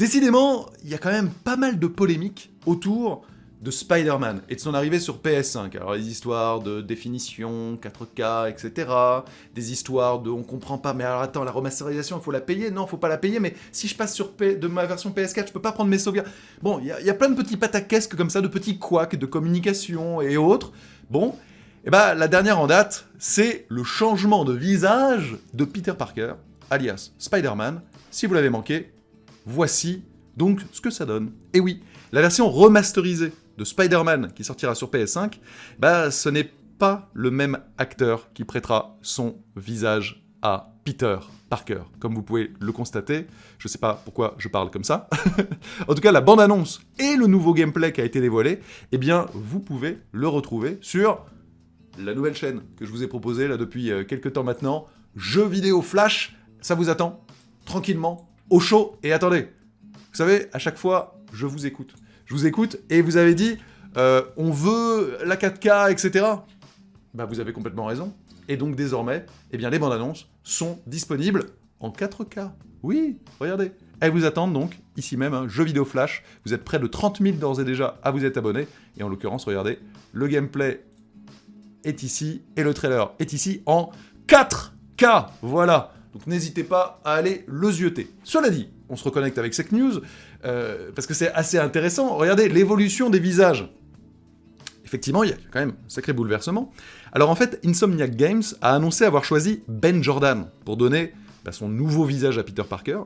Décidément, il y a quand même pas mal de polémiques autour de Spider-Man et de son arrivée sur PS5. Alors les histoires de définition, 4K, etc. Des histoires de on comprend pas, mais alors attends, la remasterisation, il faut la payer? Non, faut pas la payer, mais si je passe de ma version PS4, je peux pas prendre mes sauvegardes. Bon, il y a plein de petits pataquesques comme ça, de petits couacs de communication et autres. Bon, et bah la dernière en date, c'est le changement de visage de Peter Parker, alias Spider-Man. Si vous l'avez manqué, voici donc ce que ça donne. Et oui, la version remasterisée de Spider-Man qui sortira sur PS5, bah ce n'est pas le même acteur qui prêtera son visage à Peter Parker, comme vous pouvez le constater. Je sais pas pourquoi je parle comme ça. En tout cas, la bande-annonce et le nouveau gameplay qui a été dévoilé, eh bien, vous pouvez le retrouver sur la nouvelle chaîne que je vous ai proposée là depuis quelques temps maintenant, Jeux vidéo Flash. Ça vous attend tranquillement, au chaud, et attendez, vous savez, à chaque fois, je vous écoute. Je vous écoute, et vous avez dit, on veut la 4K, etc. Bah, vous avez complètement raison. Et donc, désormais, eh bien, les bandes annonces sont disponibles en 4K. Oui, regardez. Elles vous attendent donc, ici même, hein, Jeux vidéo Flash. Vous êtes près de 30 000 d'ores et déjà à vous être abonnés. Et en l'occurrence, regardez, le gameplay est ici, et le trailer est ici en 4K. Voilà. Donc n'hésitez pas à aller le zioter. Cela dit, on se reconnecte avec cette news, parce que c'est assez intéressant. Regardez l'évolution des visages. Effectivement, il y a quand même un sacré bouleversement. Alors en fait, Insomniac Games a annoncé avoir choisi Ben Jordan pour donner son nouveau visage à Peter Parker.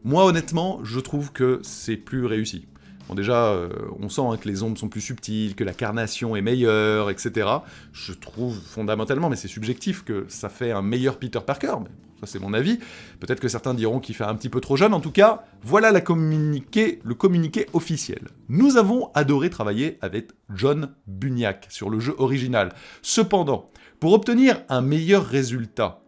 Moi, honnêtement, je trouve que c'est plus réussi. Bon, déjà, on sent que les ombres sont plus subtiles, que la carnation est meilleure, etc. Je trouve fondamentalement, mais c'est subjectif, que ça fait un meilleur Peter Parker. Mais ça, c'est mon avis. Peut-être que certains diront qu'il fait un petit peu trop jeune. En tout cas, voilà le communiqué officiel. Nous avons adoré travailler avec John Bunyak sur le jeu original. Cependant, pour obtenir un meilleur résultat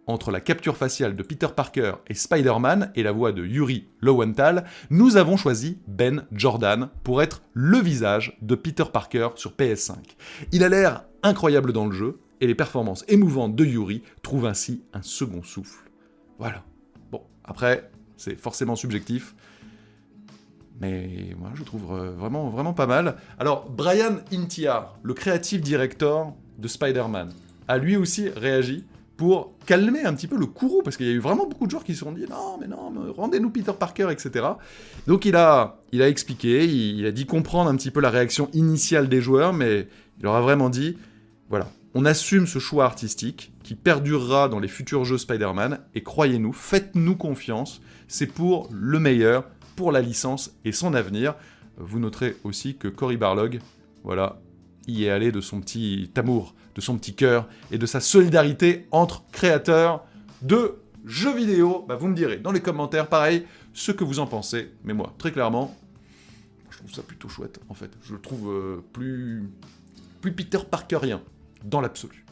entre la capture faciale de Peter Parker et Spider-Man et la voix de Yuri Lowenthal, nous avons choisi Ben Jordan pour être le visage de Peter Parker sur PS5. Il a l'air incroyable dans le jeu, et les performances émouvantes de Yuri trouvent ainsi un second souffle. Voilà. Bon, après, c'est forcément subjectif, mais moi je trouve vraiment, vraiment pas mal. Alors, Brian Hintier, le creative director de Spider-Man, a lui aussi réagi pour calmer un petit peu le courroux, parce qu'il y a eu vraiment beaucoup de joueurs qui se sont dit « Non, mais rendez-nous Peter Parker, etc. » Donc il a expliqué, il a dit comprendre un petit peu la réaction initiale des joueurs, mais il leur a vraiment dit « Voilà, on assume ce choix artistique qui perdurera dans les futurs jeux Spider-Man, et croyez-nous, faites-nous confiance, c'est pour le meilleur, pour la licence et son avenir. » Vous noterez aussi que Cory Barlog, voilà, y est allé de son petit amour, de son petit cœur et de sa solidarité entre créateurs de jeux vidéo. Bah, vous me direz dans les commentaires, pareil, ce que vous en pensez. Mais moi, très clairement, je trouve ça plutôt chouette, en fait. Je le trouve plus Peter Parkerien, dans l'absolu.